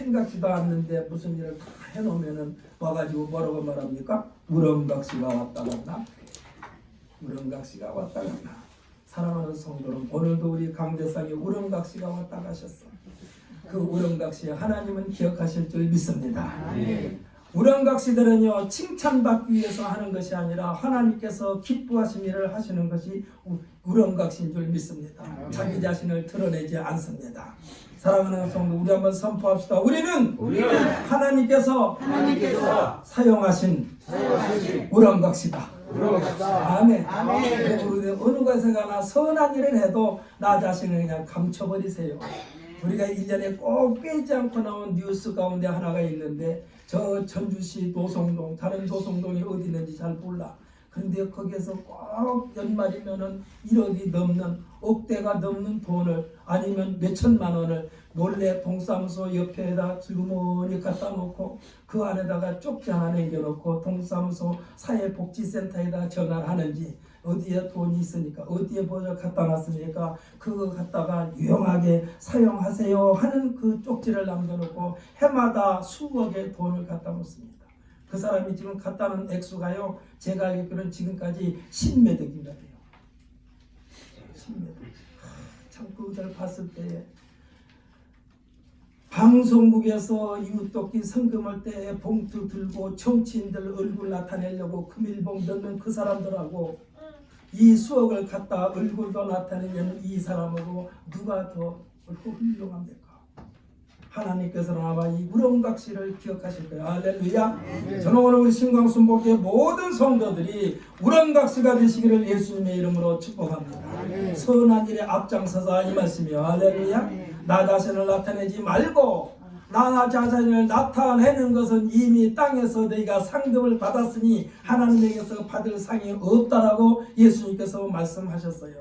생각지도 않는데 무슨 일을 다 해놓으면은 와가지고 뭐라고 말합니까? 우렁각시가 왔다 갔나? 우렁각시가 왔다 갔나? 사랑하는 성도는 오늘도 우리 강대상에 우렁각시가 왔다 가셨어. 그 우렁각시 하나님은 기억하실 줄 믿습니다. 우렁각시들은요 칭찬받기 위해서 하는 것이 아니라 하나님께서 기뻐하신 일을 하시는 것이 우렁각시인 줄 믿습니다. 자기 자신을 드러내지 않습니다. 사랑하는 성도, 우리 한번 선포합시다. 우리는 하나님께서 사용하신 우렁각시다. 아멘. 어느 곳에 가나 선한 일을 해도 나 자신을 그냥 감춰버리세요. 우리가 1년에 꼭 빼지 않고 나온 뉴스 가운데 하나가 있는데 저 전주시 도성동, 다른 도성동이 어디 있는지 잘 몰라. 그런데 거기에서 꼭 연말이면은 1억이 넘는, 억대가 넘는 돈을, 아니면 몇천만 원을 몰래 동사무소 옆에다 주머니 갖다 놓고 그 안에다가 쪽지 하나 남겨놓고 동사무소 사회복지센터에다 전화를 하는지, 어디에 돈이 있으니까 어디에 뭐를 갖다 놨으니까 그거 갖다가 유용하게 사용하세요 하는 그 쪽지를 남겨놓고 해마다 수억의 돈을 갖다 놓습니다. 그 사람이 지금 갖다 놓은 액수가요, 제가 알기로는 지금까지 10매덕인가 돼요. 10매덕. 참 그걸 봤을 때 방송국에서 이웃돕기 성금할 때 봉투 들고 정치인들 얼굴 나타내려고 금일봉 넣는 그 사람들하고 이 수억을 갖다 얼굴도 나타내는 이 사람하고 누가 더 훌륭합니까? 하나님께서는 아마 이 우렁각시를 기억하실 거예요. 할렐루야. 저는 오늘 우리 신광순복의 모든 성도들이 우렁각시가 되시기를 예수님의 이름으로 축복합니다. 선한 일에 앞장서서 이 말씀이요. 할렐루야. 나 자신을 나타내지 말고 나 자신을 나타내는 것은 이미 땅에서 너희가 상급을 받았으니 하나님에게서 받을 상이 없다라고 예수님께서 말씀하셨어요.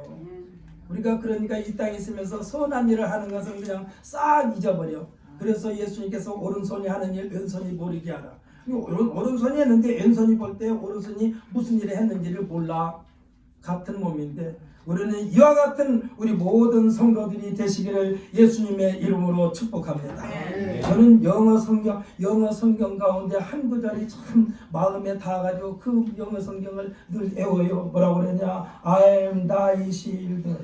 우리가 그러니까 이 땅에 있으면서 선한 일을 하는 것은 그냥 싹 잊어버려. 그래서 예수님께서 오른손이 하는 일 왼손이 모르게 하라. 오른손이 했는데 왼손이 볼 때 오른손이 무슨 일을 했는지를 몰라. 같은 몸인데 우리는 이와 같은 우리 모든 성도들이 되시기를 예수님의 이름으로 축복합니다. 저는 영어 성경 가운데 한 구절이 참 마음에 닿아가지고 그 영어 성경을 늘 외워요. 뭐라고 그러냐? I am thy shield.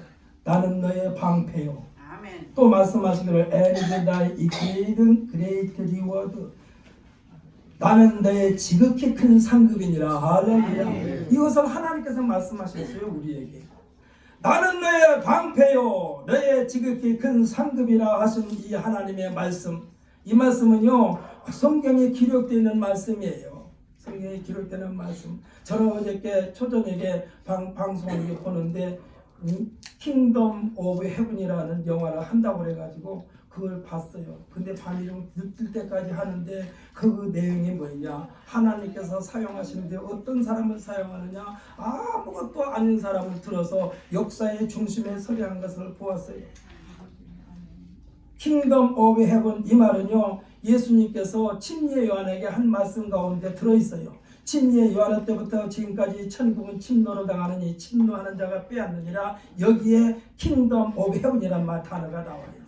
나는 너의 방패요. 아멘. 또 말씀하시기를 and thy exceeding great reward. 나는 너의 지극히 큰 상급이니라. 할렐루야. 이것을 하나님께서 말씀하셨어요, 우리에게. 나는 너의 방패요, 너의 지극히 큰 상급이라 하신 이 하나님의 말씀. 이 말씀은요, 성경에 기록되어 있는 말씀이에요. 성경에 기록되는 말씀. 저는 어저께 초저녁에 방송을 보는데 킹덤 오브 헤븐이라는 영화를 한다고 그래가지고 그걸 봤어요. 근데 밤이 좀 늦을 때까지 하는데 그 내용이 뭐냐? 하나님께서 사용하시는데 어떤 사람을 사용하느냐? 아무것도 아닌 사람을 들어서 역사의 중심에 서게 한 것을 보았어요. 킹덤 오브 헤븐, 이 말은요, 예수님께서 침례 요한에게 한 말씀 가운데 들어있어요. 침례 요한 때부터 지금까지 천국은 침노로 당하느니 침노하는 자가 빼앗느니라. 여기에 킹덤 오브 헤븐이란 단어가 나와요.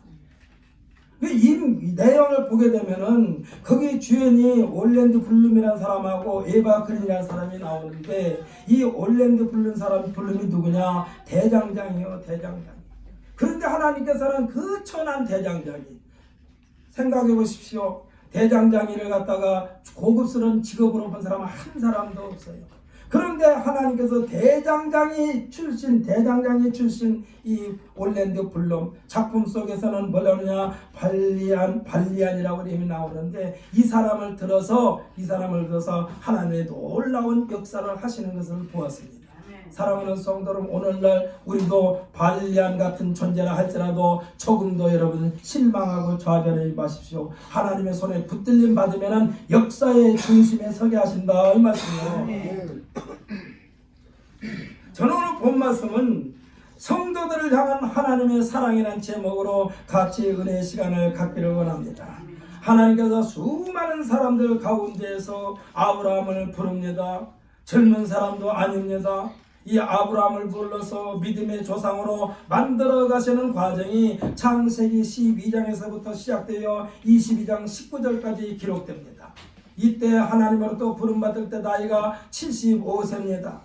이 내용을 보게 되면은 거기 주연이 올랜드 블룸이라는 사람하고 에바 그린이라는 사람이 나오는데, 이 올랜드 블룸이 누구냐? 대장장이요, 대장장. 그런데 하나님께서는 그 천한 대장장이, 생각해 보십시오. 대장장이를 갖다가 고급스러운 직업으로 본 사람은 한 사람도 없어요. 그런데 하나님께서 대장장이 출신 이 올랜드 블룸 작품 속에서는 뭐라느냐? 발리안이라고 이름이 나오는데 이 사람을 들어서 하나님의 놀라운 역사를 하시는 것을 보았습니다. 사랑하는 성도들, 오늘날 우리도 발리안 같은 존재라 할지라도 조금도 여러분 실망하고 좌절하지 마십시오. 하나님의 손에 붙들림 받으면 역사의 중심에 서게 하신다, 이 말씀이에요. 저는 오늘 본 말씀은 성도들을 향한 하나님의 사랑이라는 제목으로 같이 은혜의 시간을 갖기를 원합니다. 하나님께서 수많은 사람들 가운데에서 아브라함을 부릅니다. 젊은 사람도 아닙니다. 이 아브라함을 불러서 믿음의 조상으로 만들어 가시는 과정이 창세기 12장에서부터 시작되어 22장 19절까지 기록됩니다. 이때 하나님으로부터 부름받을 때 나이가 75세입니다.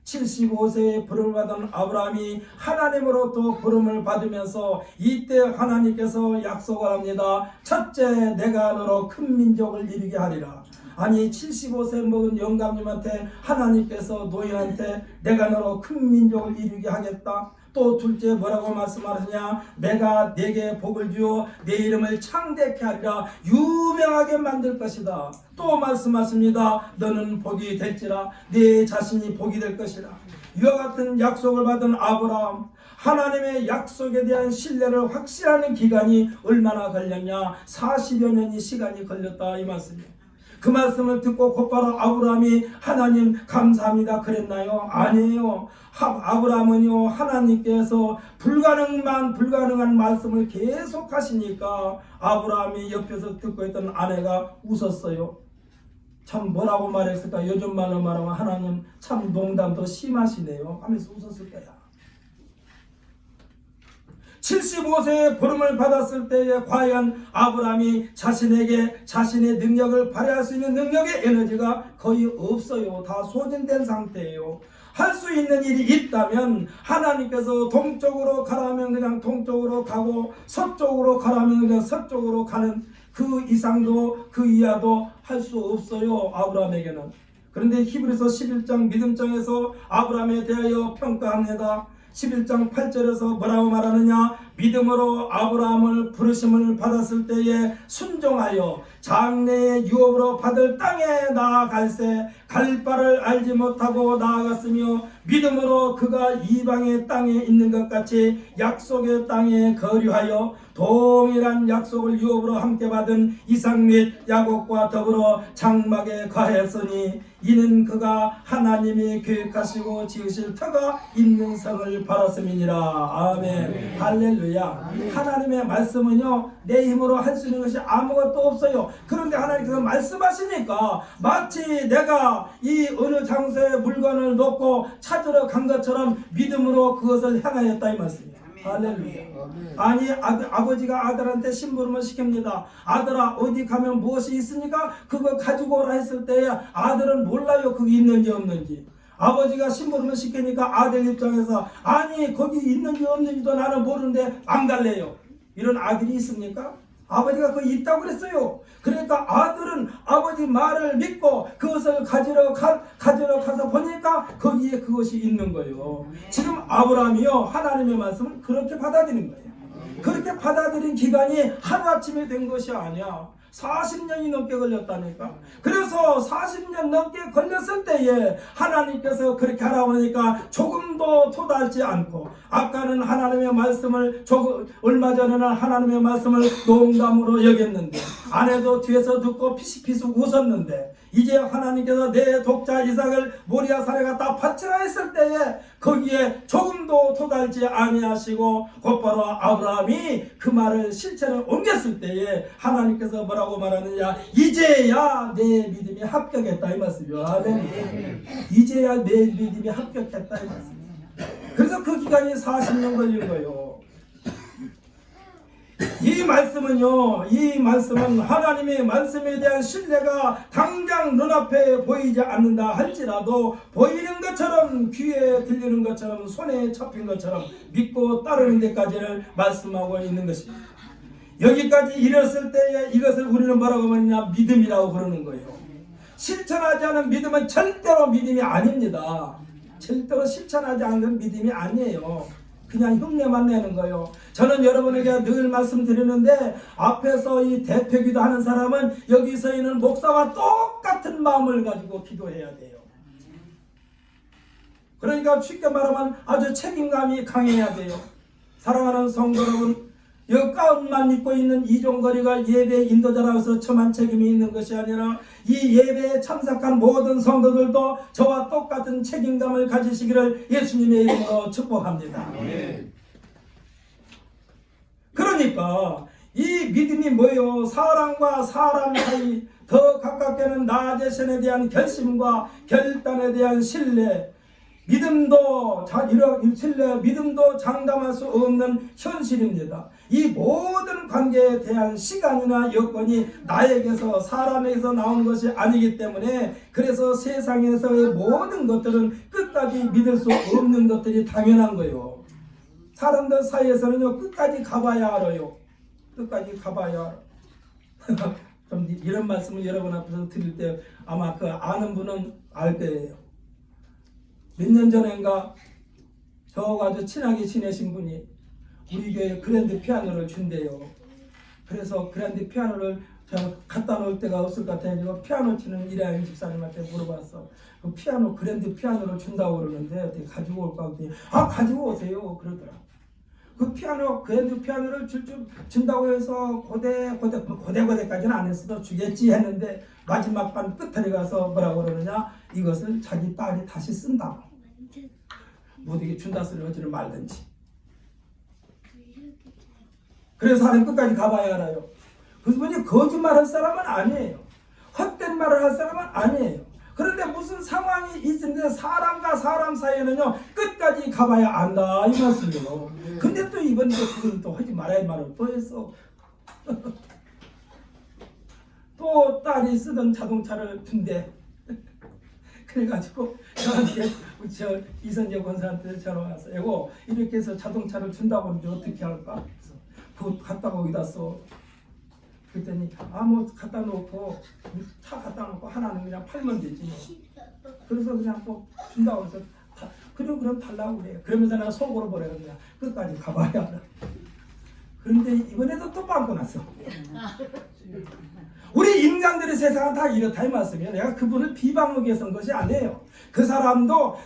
75세에 부름을 받은 아브라함이 하나님으로부터 부름을 받으면서 이때 하나님께서 약속을 합니다. 첫째, 내가 너로 큰 민족을 이루게 하리라. 아니 75세 먹은 영감님한테 하나님께서 노예한테 내가 너로 큰 민족을 이루게 하겠다. 또 둘째 뭐라고 말씀하시냐? 내가 네게 복을 주어 네 이름을 창대케 하리라. 유명하게 만들 것이다. 또 말씀하십니다. 너는 복이 될지라. 네 자신이 복이 될 것이라. 이와 같은 약속을 받은 아브라함, 하나님의 약속에 대한 신뢰를 확신하는 기간이 얼마나 걸렸냐? 40여 년이 시간이 걸렸다 이 말씀이에요. 그 말씀을 듣고 곧바로 아브라함이 하나님 감사합니다 그랬나요? 아니에요. 아브라함은요 하나님께서 불가능한 말씀을 계속 하시니까 아브라함이 옆에서 듣고 있던 아내가 웃었어요. 참 뭐라고 말했을까? 요즘 말로 말하면 하나님 참 농담도 심하시네요 하면서 웃었을 거야. 75세에 부름을 받았을 때에 과연 아브라함이 자신에게 자신의 능력을 발휘할 수 있는 능력의 에너지가 거의 없어요. 다 소진된 상태예요. 할 수 있는 일이 있다면 하나님께서 동쪽으로 가라면 그냥 동쪽으로 가고 서쪽으로 가라면 그냥 서쪽으로 가는 그 이상도 그 이하도 할 수 없어요. 아브라함에게는. 그런데 히브리서 11장 믿음장에서 아브라함에 대하여 평가합니다. 11장 8절에서 뭐라고 말하느냐? 믿음으로 아브라함을 부르심을 받았을 때에 순종하여 장래의 유업으로 받을 땅에 나아갈새 갈 바를 알지 못하고 나아갔으며 믿음으로 그가 이방의 땅에 있는 것 같이 약속의 땅에 거류하여 동일한 약속을 유업으로 함께 받은 이삭 및 야곱과 더불어 장막에 거했으니 이는 그가 하나님이 계획하시고 지으실 터가 있는 성을 바랐음이니라. 아멘. 할렐루야. 하나님의 말씀은요 내 힘으로 할 수 있는 것이 아무것도 없어요. 그런데 하나님께서 말씀하시니까 마치 내가 이 어느 장소에 물건을 놓고 찾으러 간 것처럼 믿음으로 그것을 향하였다 이 말씀이에요. 할렐루야. 아니 아버지가 아들한테 심부름을 시킵니다. 아들아 어디 가면 무엇이 있으니까 그거 가지고 오라 했을 때 아들은 몰라요 그게 있는지 없는지. 아버지가 심부름을 시키니까 아들 입장에서 아니 거기 있는지 없는지도 나는 모르는데 안 갈래요. 이런 아들이 있습니까? 아버지가 그거 있다고 그랬어요. 그러니까 아들은 아버지 말을 믿고 그것을 가지러 가서 보니까 거기에 그것이 있는 거예요. 지금 아브라함이요 하나님의 말씀을 그렇게 받아들인 거예요. 그렇게 받아들인 기간이 하루아침에 된 것이 아니야. 40년이 넘게 걸렸다니까. 그래서 40년 넘게 걸렸을 때에 하나님께서 그렇게 하라고 하니까 조금도 토달지 않고, 아까는 하나님의 말씀을 얼마 전에는 하나님의 말씀을 농담으로 여겼는데 아내도 뒤에서 듣고 피식피식 웃었는데 이제 하나님께서 내 독자 이삭을 모리아 산에 갖다 바치라 했을 때에 거기에 조금도 토달지 아니하시고 곧바로 아브라함이 그 말을 실천에 옮겼을 때에 하나님께서 뭐라고 말하느냐, 이제야 내 믿음이 합격했다 이 말씀이요. 아멘. 이제야 내 믿음이 합격했다 이 말씀. 그래서 그 기간이 40년 걸린 거예요. 이 말씀은 하나님의 말씀에 대한 신뢰가 당장 눈앞에 보이지 않는다 할지라도 보이는 것처럼, 귀에 들리는 것처럼, 손에 잡힌 것처럼 믿고 따르는 데까지를 말씀하고 있는 것입니다. 여기까지 이뤘을 때에 이것을 우리는 뭐라고 하느냐, 믿음이라고 부르는 거예요. 실천하지 않은 믿음은 절대로 믿음이 아닙니다. 절대로 실천하지 않은 믿음이 아니에요. 그냥 흉내만 내는 거예요. 저는 여러분에게 늘 말씀드리는데, 앞에서 이 대표기도 하는 사람은 여기 서 있는 목사와 똑같은 마음을 가지고 기도해야 돼요. 그러니까 쉽게 말하면 아주 책임감이 강해야 돼요. 사랑하는 성도 여러분, 여 가운만 입고 있는 이종거리가 예배 인도자라고 해서 저만 책임이 있는 것이 아니라 이 예배에 참석한 모든 성도들도 저와 똑같은 책임감을 가지시기를 예수님의 이름으로 축복합니다. 그러니까 이 믿음이 뭐예요? 사람과 사람 사이 더 가깝게는 나 자신에 대한 결심과 결단에 대한 신뢰, 믿음도 신뢰, 믿음도 장담할 수 없는 현실입니다. 이 모든 관계에 대한 시간이나 여건이 나에게서 사람에게서 나온 것이 아니기 때문에 그래서 세상에서의 모든 것들은 끝까지 믿을 수 없는 것들이 당연한 거예요. 사람들 사이에서는요 끝까지 가봐야 알아요. 끝까지 가봐야 알아. 좀 이런 말씀을 여러분 앞에서 드릴 때 아마 그 아는 분은 알 거예요. 몇 년 전인가 저하고 아주 친하게 지내신 분이 우리 교회에 그랜드 피아노를 준대요. 그래서 그랜드 피아노를 제가 갖다 놓을 데가 없을 것 같아서 피아노 치는 이라영 집사님한테 물어봤어. 그 피아노 그랜드 피아노를 준다고 그러는데 어떻게 가지고 올까 했더니 가지고 오세요 그러더라. 그 피아노 그랜드 피아노를 준다고 해서 고대까지는 안 했어도 주겠지 했는데 마지막 반 끝에 가서 뭐라고 그러느냐, 이것을 자기 딸이 다시 쓴다고. 모두에게 준다 소리를 하지를 말든지. 그래서 하나님 끝까지 가봐야 알아요. 그분이 거짓말할 사람은 아니에요. 헛된 말을 할 사람은 아니에요. 그런데 무슨 상황이 있는데 사람과 사람 사이에는요 끝까지 가봐야 안다 이 말씀이에요. 근데 또 이번에 그걸 또 하지 말아야 할 말을 또 했어. 또 딸이 쓰던 자동차를 준대. 그래가지고 저한테 저 이선재 권사한테 전화 와서 이거 이렇게 해서 자동차를 준다고 하는데 어떻게 할까? 그래서 그거 갖다가 어디다 써? 그랬더니 뭐 갖다 놓고 차 갖다 놓고 하나는 그냥 팔면 되지. 그래서 그냥 또 준다고 해서 그럼 달라고 그래. 그러면서 내가 속으로 보내는 거야. 끝까지 가봐야 알아. 그런데 이번에도 또 빵꾸 났어. 우리 인간들의 세상은 다 이렇다 이 말씀이에요. 내가 그분을 비방하기 위해서 한 것이 아니에요. 그 사람도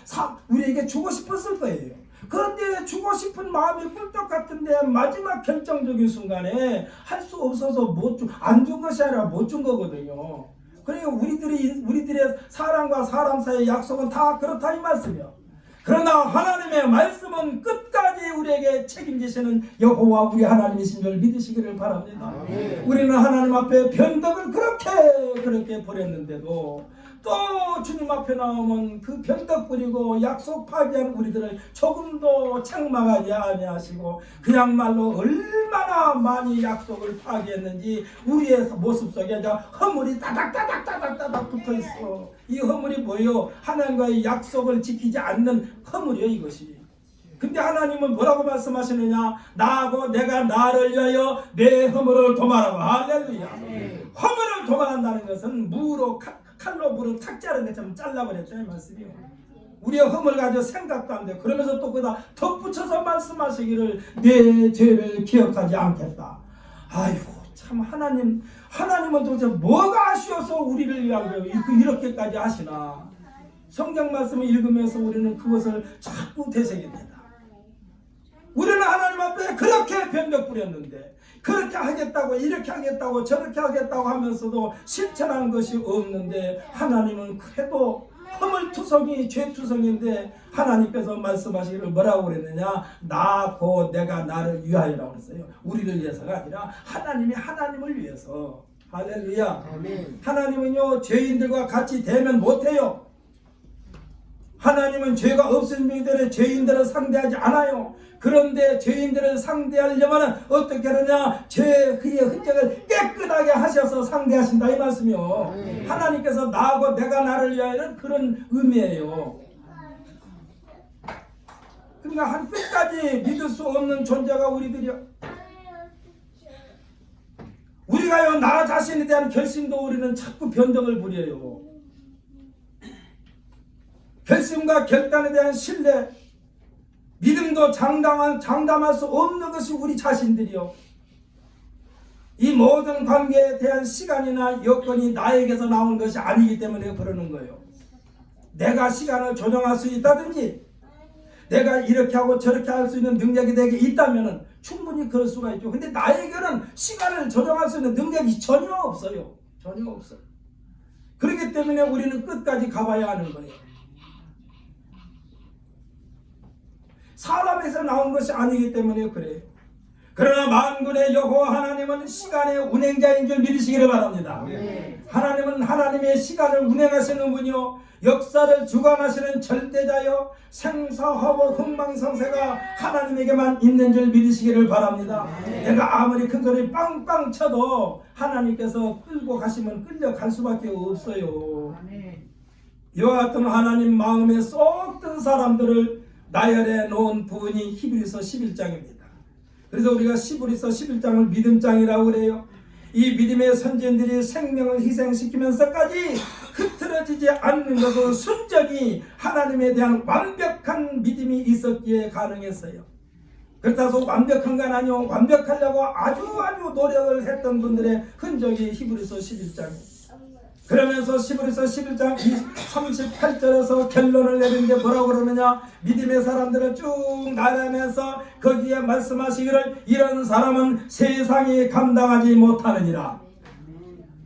우리에게 주고 싶었을 거예요. 그런데 주고 싶은 마음이 꿀떡 같은데 마지막 결정적인 순간에 할 수 없어서 안 준 것이 아니라 못 준 거거든요. 그러니까 우리들의 사람과 사람 사이의 약속은 다 그렇다 이 말씀이요. 그러나 하나님의 말씀은 끝까지 우리에게 책임지시는 여호와 우리 하나님이신 줄 믿으시기를 바랍니다. 우리는 하나님 앞에 변덕을 그렇게 버렸는데도 또 주님 앞에 나오면 그 변덕 부리고 약속 파기한 우리들을 조금도 책망하지 아니하시고 그야말로 얼마나 많이 약속을 파기했는지 우리의 모습 속에 허물이 따닥따닥 붙어있어. 이 허물이 뭐예요? 하나님과의 약속을 지키지 않는 허물이에요 이것이. 근데 하나님은 뭐라고 말씀하시느냐? 나하고 내가 나를 위하여 내 허물을 도말하고. 할렐루야. 허물을 도말한다는 것은 칼로 물을 탁 자른 것처럼 잘라버렸다는 말씀이에요. 우리의 허물 가지고 생각도 안 돼. 그러면서 또 거기다 덧붙여서 말씀하시기를 내 죄를 기억하지 않겠다. 아이고 참 하나님은 도대체 뭐가 아쉬워서 우리를 위하여 이렇게까지 하시나. 성경 말씀을 읽으면서 우리는 그것을 자꾸 되새깁니다. 우리는 하나님 앞에 그렇게 변덕 부렸는데 그렇게 하겠다고 이렇게 하겠다고 저렇게 하겠다고 하면서도 실천한 것이 없는데 하나님은 그래도 허물투성이 죄투성인데 하나님께서 말씀하시기를 뭐라고 그랬느냐? 내가 나를 위하여라고 했어요. 우리를 위해서가 아니라 하나님이 하나님을 위해서. 할렐루야. 아멘. 하나님은요 죄인들과 같이 대면 못해요. 하나님은 죄가 없으신 분이기 때문에 죄인들을 상대하지 않아요. 그런데 죄인들을 상대하려면 어떻게 하느냐? 죄의 흔적을 깨끗하게 하셔서 상대하신다 이 말씀이요. 하나님께서 나하고 내가 나를 위하여는 그런 의미예요. 그러니까 한 끝까지 믿을 수 없는 존재가 우리들이요. 우리가요 나 자신에 대한 결심도 우리는 자꾸 변덕을 부려요. 결심과 결단에 대한 신뢰, 믿음도 장담할 수 없는 것이 우리 자신들이요. 이 모든 관계에 대한 시간이나 여건이 나에게서 나온 것이 아니기 때문에 그러는 거예요. 내가 시간을 조정할 수 있다든지 내가 이렇게 하고 저렇게 할 수 있는 능력이 내게 있다면 충분히 그럴 수가 있죠. 근데 나에게는 시간을 조정할 수 있는 능력이 전혀 없어요. 전혀 없어요. 그렇기 때문에 우리는 끝까지 가봐야 하는 거예요. 사람에서 나온 것이 아니기 때문에 그래요. 그러나 만군의 여호와 하나님은 시간의 운행자인 줄 믿으시기를 바랍니다. 하나님은 하나님의 시간을 운행하시는 분이요 역사를 주관하시는 절대자요 생사화복 흥망성쇠가 하나님에게만 있는 줄 믿으시기를 바랍니다. 내가 아무리 큰 소리 빵빵 쳐도 하나님께서 끌고 가시면 끌려갈 수밖에 없어요. 이와 같은 하나님 마음에 쏙 든 사람들을 나열해 놓은 부분이 히브리서 11장입니다. 그래서 우리가 히브리서 11장을 믿음장이라고 그래요. 이 믿음의 선진들이 생명을 희생시키면서까지 흐트러지지 않는 것은 순전히 하나님에 대한 완벽한 믿음이 있었기에 가능했어요. 그렇다고 완벽한 건 아니요 완벽하려고 아주 노력을 했던 분들의 흔적이 히브리서 11장이에요. 그러면서 히브리서 11장 38절에서 결론을 내리는데 뭐라고 그러느냐, 믿음의 사람들을 쭉 나열하면서 거기에 말씀하시기를 이런 사람은 세상이 감당하지 못하느니라.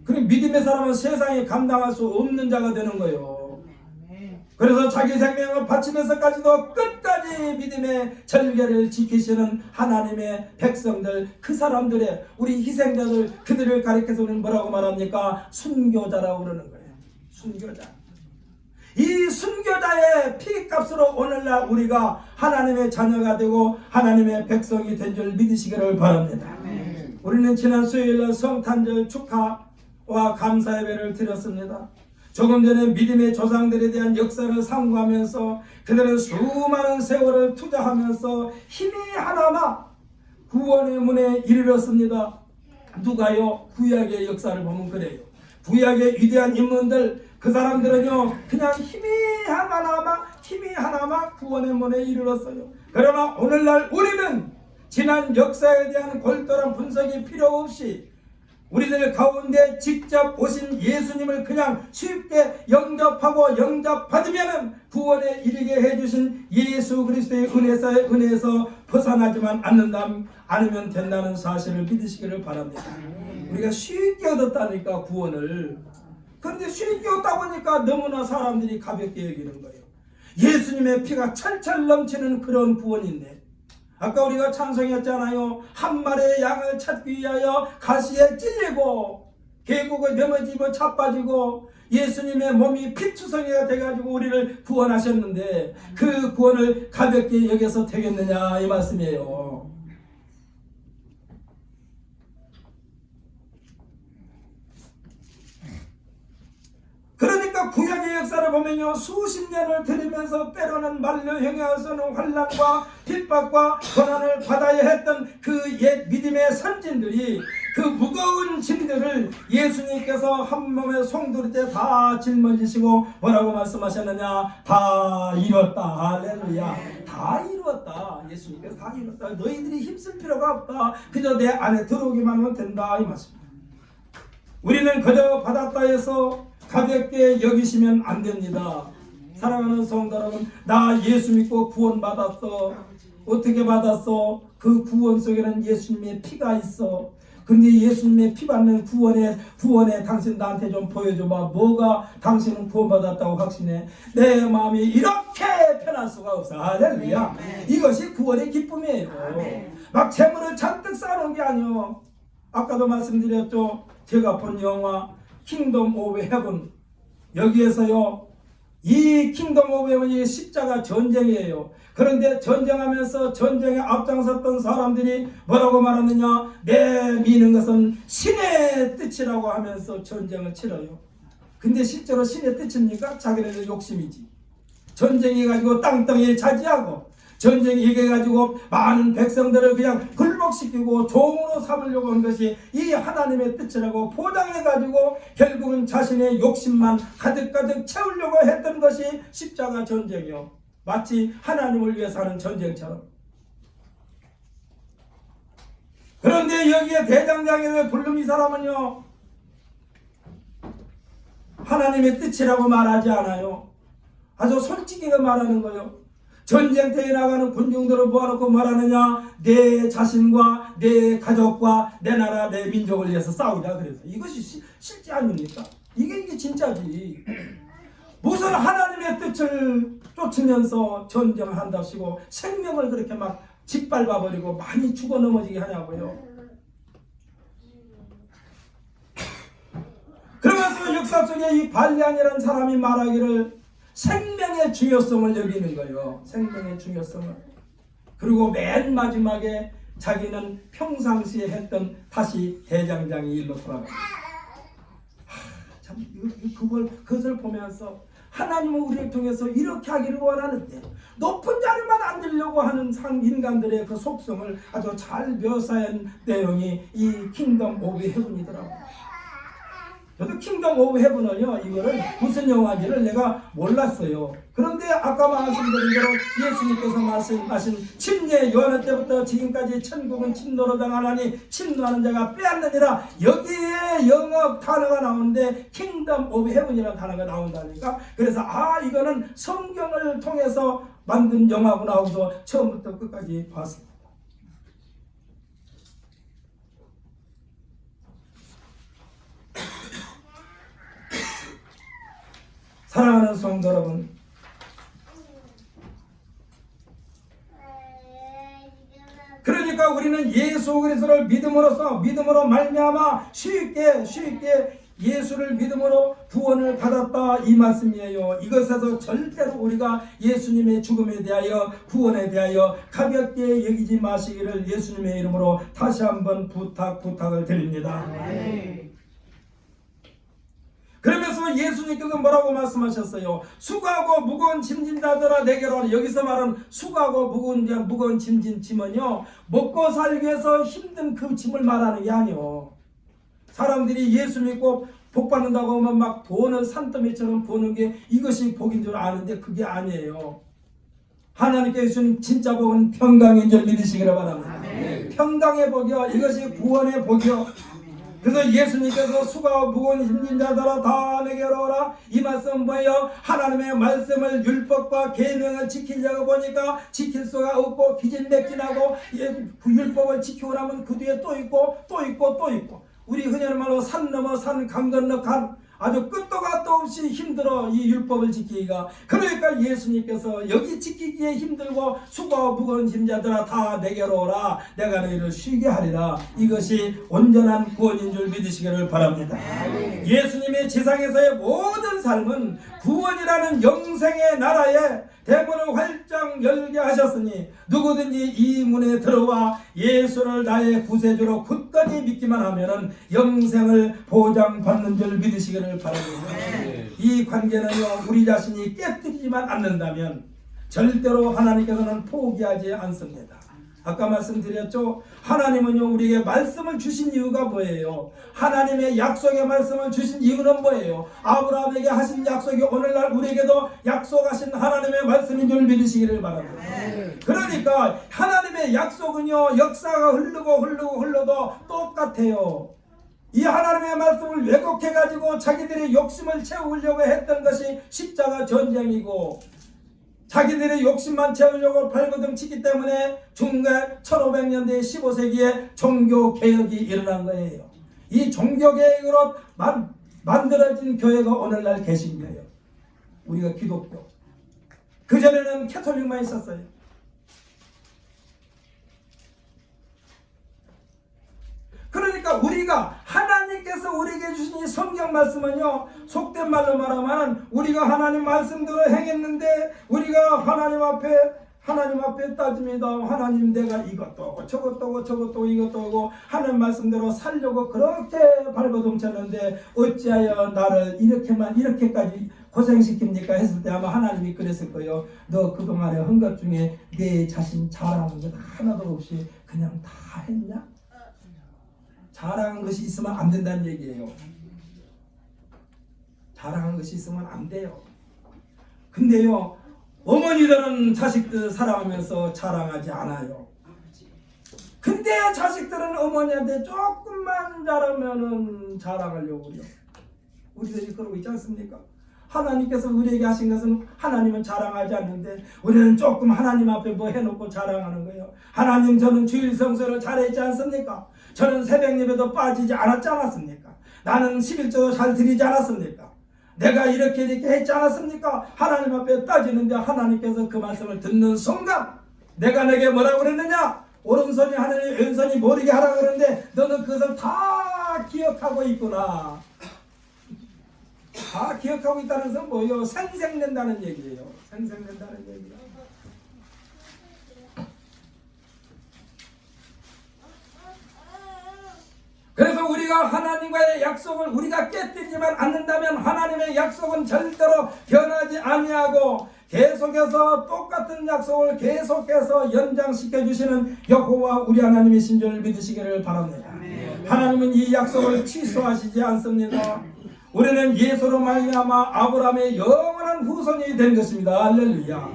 그럼 믿음의 사람은 세상이 감당할 수 없는 자가 되는 거예요. 그래서 자기 생명을 바치면서까지도 끝까지 믿음의 절개를 지키시는 하나님의 백성들, 그 사람들의 우리 희생자들, 그들을 가리켜서 우리는 뭐라고 말합니까? 순교자라고 그러는 거예요. 순교자. 이 순교자의 피값으로 오늘날 우리가 하나님의 자녀가 되고 하나님의 백성이 된 줄 믿으시기를 바랍니다. 우리는 지난 수요일날 성탄절 축하와 감사 예배를 드렸습니다. 조금 전에 믿음의 조상들에 대한 역사를 상고하면서 그들은 수많은 세월을 투자하면서 힘이 하나마 구원의 문에 이르렀습니다. 누가요? 구약의 역사를 보면 그래요. 구약의 위대한 인물들, 그 사람들은요 그냥 힘이 하나마 구원의 문에 이르렀어요. 그러나 오늘날 우리는 지난 역사에 대한 골똘한 분석이 필요 없이 우리들 가운데 직접 오신 예수님을 그냥 쉽게 영접받으면 구원에 이르게 해주신 예수 그리스도의 은혜에서 벗어나지만 않으면 된다는 사실을 믿으시기를 바랍니다. 우리가 쉽게 얻었다니까 구원을. 그런데 쉽게 얻다 보니까 너무나 사람들이 가볍게 여기는 거예요. 예수님의 피가 철철 넘치는 그런 구원인데, 아까 우리가 찬송했잖아요. 한 마리의 양을 찾기 위하여 가시에 찔리고 계곡에 넘어지고 자빠지고 예수님의 몸이 피투성이가 돼가지고 우리를 구원하셨는데 그 구원을 가볍게 여겨서 되겠느냐 이 말씀이에요. 그러니까 구약의 역사를 보면요 수십 년을 들으면서 때로는 말로 행하여서는 환난과 핍박과 고난을 받아야 했던 그 옛 믿음의 선진들이 그 무거운 짐들을 예수님께서 한 몸에 송두리째 다 짊어지시고 뭐라고 말씀하셨느냐, 다 이뤘다. 할렐루야. 다 이루었다. 예수님께서 다 이뤘다. 너희들이 힘쓸 필요가 없다. 그저 내 안에 들어오기만 하면 된다 이 말씀입니다. 우리는 그저 받았다 해서 가볍게 여기시면 안 됩니다. 사랑하는 성도 여러분, 나 예수 믿고 구원 받았어. 어떻게 받았어? 그 구원 속에는 예수님의 피가 있어. 근데 예수님의 피 받는 구원에 당신 나한테 좀 보여줘봐. 뭐가 당신은 구원 받았다고 확신해? 내 마음이 이렇게 편할 수가 없어. 할렐루야. 이것이 구원의 기쁨이에요. 막 재물을 잔뜩 쌓아놓은 게 아니요. 아까도 말씀드렸죠. 제가 본 영화 킹덤 오브 헤븐, 여기에서요 이 킹덤 오브 헤븐이 십자가 전쟁이에요. 그런데 전쟁하면서 전쟁에 앞장섰던 사람들이 뭐라고 말하느냐, 내 미는 것은 신의 뜻이라고 하면서 전쟁을 치러요. 근데 실제로 신의 뜻입니까? 자기네들 욕심이지. 전쟁해가지고 땅덩이에 차지하고 전쟁 얘기해가지고 많은 백성들을 그냥 굴복시키고 종으로 삼으려고 한 것이 이 하나님의 뜻이라고 포장해가지고 결국은 자신의 욕심만 가득가득 채우려고 했던 것이 십자가 전쟁이요. 마치 하나님을 위해서 하는 전쟁처럼. 그런데 여기에 대장장에서 부른 이 사람은요 하나님의 뜻이라고 말하지 않아요. 아주 솔직하게 말하는 거예요. 전쟁터에 나가는 군중들을 모아놓고 말하느냐, 내 자신과 내 가족과 내 나라 내 민족을 위해서 싸우자. 그래서 이것이 실제 아닙니까? 이게 진짜지. 무슨 하나님의 뜻을 쫓으면서 전쟁을 한답시고 생명을 그렇게 막 짓밟아버리고 많이 죽어 넘어지게 하냐고요. 그러면서 역사 속에 이 발리안이라는 사람이 말하기를 생명의 중요성을 여기는 거예요. 생명의 중요성을. 그리고 맨 마지막에 자기는 평상시에 했던 다시 대장장이 일로 돌아갑니다. 참 그것을 보면서 하나님은 우리를 통해서 이렇게 하기를 원하는데 높은 자리만 앉으려고 하는 인간들의 그 속성을 아주 잘 묘사한 내용이 이 킹덤 오브 헤븐이더라고요. 저도 킹덤 오브 헤븐을요, 이거를 무슨 영화인지를 내가 몰랐어요. 그런데 아까 말씀드린 대로 예수님께서 말씀하신 침례 요한 때부터 지금까지 천국은 침노로 당하나니 침노하는 자가 빼앗느니라, 여기에 영어 단어가 나오는데 킹덤 오브 헤븐이라는 단어가 나온다니까. 그래서 이거는 성경을 통해서 만든 영화구나 하고서 처음부터 끝까지 봤습니다. 사랑하는 성도 여러분, 그러니까 우리는 예수 그리스도를 믿음으로 말미암아 쉽게 예수를 믿음으로 구원을 받았다, 이 말씀이에요. 이것에서 절대로 우리가 예수님의 죽음에 대하여 구원에 대하여 가볍게 여기지 마시기를 예수님의 이름으로 다시 한번 부탁을 드립니다. 그러면서 예수님께서 뭐라고 말씀하셨어요? 수고하고 무거운 짐진 자들아 내게로 오라. 여기서 말하는 수고하고 무거운 짐은요, 먹고 살기 위해서 힘든 그 짐을 말하는 게 아니요. 사람들이 예수 믿고 복 받는다고 하면 막 돈을 산더미처럼 버는 게 이것이 복인 줄 아는데 그게 아니에요. 하나님께 주신 진짜 복은 평강인 줄 믿으시기를 바랍니다. 평강의 복이요, 이것이 구원의 복이요. 그래서 예수님께서 수고하고 무거운 힘진 자들아 다 내게로 오라, 이 말씀은 뭐예요? 하나님의 말씀을 율법과 계명을 지키려고 보니까 지킬 수가 없고 기진맥진하고, 그 율법을 지키고 나면 그 뒤에 또 있고 우리 흔히 말로 산 넘어 산, 강 건너 강, 아주 끝도 갓도 없이 힘들어 이 율법을 지키기가. 그러니까 예수님께서 여기 지키기에 힘들고 수고하고 무거운 짐자들아 다 내게로 오라, 내가 너희를 쉬게 하리라, 이것이 온전한 구원인 줄 믿으시기를 바랍니다. 예수님의 지상에서의 모든 삶은 구원이라는 영생의 나라에 대문을 활짝 열게 하셨으니 누구든지 이 문에 들어와 예수를 나의 구세주로 굳건히 믿기만 하면은 영생을 보장받는 줄 믿으시기를 바랍니다. 이 관계는요, 우리 자신이 깨뜨리지만 않는다면 절대로 하나님께서는 포기하지 않습니다. 아까 말씀드렸죠? 하나님은요, 우리에게 말씀을 주신 이유가 뭐예요? 하나님의 약속의 말씀을 주신 이유는 뭐예요? 아브라함에게 하신 약속이 오늘날 우리에게도 약속하신 하나님의 말씀인 줄 믿으시기를 바랍니다. 그러니까 하나님의 약속은요, 역사가 흘러도 똑같아요. 이 하나님의 말씀을 왜곡해가지고 자기들의 욕심을 채우려고 했던 것이 십자가 전쟁이고, 자기들의 욕심만 채우려고 발버둥 치기 때문에 중간 1500년대 15세기에 종교개혁이 일어난 거예요. 이 종교개혁으로 만들어진 교회가 오늘날 개신교예요. 우리가 기독교. 그전에는 캐톨릭만 있었어요. 그러니까 우리가 하나님께서 우리에게 주신 이 성경 말씀은요, 속된 말로 말하면 우리가 하나님 말씀대로 행했는데 우리가 하나님 앞에 따집니다. 하나님, 내가 이것도 하고 저것도 하고 이것도 하고 하나님 말씀대로 살려고 그렇게 발버둥 쳤는데 어찌하여 나를 이렇게까지 고생시킵니까 했을 때 아마 하나님이 그랬을 거예요. 너 그동안에 한 것 중에 내 자신 자랑한 것 하나도 없이 그냥 다 했냐? 자랑한 것이 있으면 안 된다는 얘기예요. 자랑한 것이 있으면 안 돼요. 근데요, 어머니들은 자식들 사랑하면서 자랑하지 않아요. 근데 자식들은 어머니한테 조금만 잘하면은 자랑하려고 그래요. 우리들이 그러고 있지 않습니까? 하나님께서 우리에게 하신 것은 하나님은 자랑하지 않는데 우리는 조금 하나님 앞에 뭐 해놓고 자랑하는 거예요. 하나님, 저는 주일 성수를 잘했지 않습니까? 저는 새벽 예배도 빠지지 않았지 않았습니까? 나는 11조도 잘 드리지 않았습니까? 내가 이렇게 했지 않았습니까? 하나님 앞에 따지는데 하나님께서 그 말씀을 듣는 순간 내가 내게 뭐라고 그랬느냐? 오른손이 하느니 왼손이 모르게 하라고 그러는데 너는 그것을 다 기억하고 있구나. 다 기억하고 있다는 것은 뭐예요? 생생낸다는 얘기예요. 생생낸다는 얘기예요. 그래서 우리가 하나님과의 약속을 우리가 깨뜨리지만 않는다면 하나님의 약속은 절대로 변하지 아니하고 계속해서 똑같은 약속을 계속해서 연장시켜 주시는 여호와 우리 하나님이신 줄 믿으시기를 바랍니다. 하나님은 이 약속을 취소하시지 않습니다. 우리는 예수로 말미암아 아브라함의 영원한 후손이 된 것입니다. 할렐루야.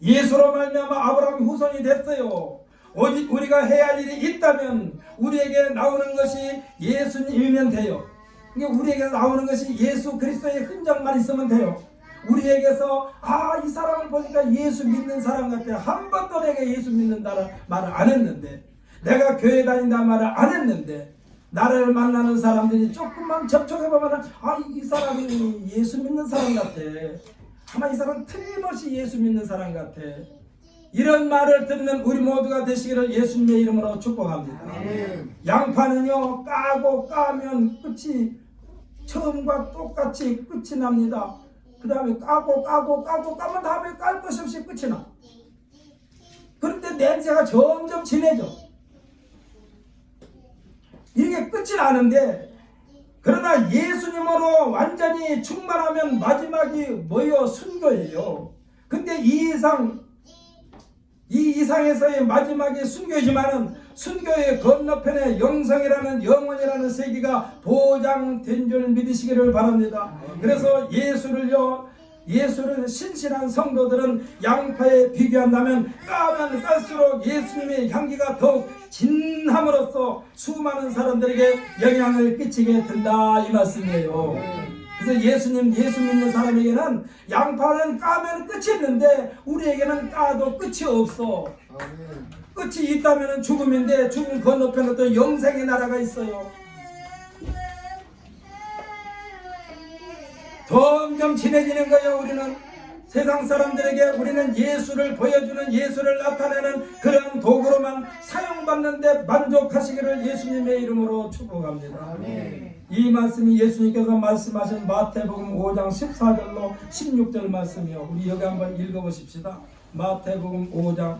예수로 말미암아 아브라함의 후손이 됐어요. 오직 우리가 해야 할 일이 있다면 우리에게 나오는 것이 예수님이면 돼요. 그러니까 우리에게 나오는 것이 예수 그리스도의 흔적만 있으면 돼요. 우리에게서 이 사람을 보니까 예수 믿는 사람 같아. 한 번도 내가 예수 믿는다는 말을 안 했는데, 내가 교회 다닌다는 말을 안 했는데, 나를 만나는 사람들이 조금만 접촉해보면 이 사람이 예수 믿는 사람 같아. 아마 이 사람 틀림없이 예수 믿는 사람 같아. 이런 말을 듣는 우리 모두가 되시기를 예수님의 이름으로 축복합니다. 양파는요, 까고 까면 끝이 처음과 똑같이 끝이 납니다. 그 다음에 까면 다음에 깔 것이 없이 끝이 나. 그런데 냄새가 점점 진해져. 이게 끝이 나는데, 그러나 예수님으로 완전히 충만하면 마지막이 뭐예요? 순교예요. 근데 이 이상에서의 마지막이 순교이지만은 순교의 건너편에 영생이라는 영원이라는 세계가 보장된 줄 믿으시기를 바랍니다. 그래서 예수를 신실한 성도들은 양파에 비교한다면 까면 깔수록 예수님의 향기가 더욱 진함으로써 수많은 사람들에게 영향을 끼치게 된다 이 말씀이에요. 그래서 예수 믿는 사람에게는 양파는 까면 끝이 있는데 우리에게는 까도 끝이 없어. 끝이 있다면 죽음인데 죽음 건너편에 또 영생의 나라가 있어요. 점점 진해지는 거예요. 우리는 세상 사람들에게 우리는 예수를 보여주는, 예수를 나타내는 그런 도구로만 사용받는데 만족하시기를 예수님의 이름으로 축복합니다. 이 말씀이 예수님께서 말씀하신 마태복음 5장 14절로 16절 말씀이요. 우리 여기 한번 읽어보십시다. 마태복음 5장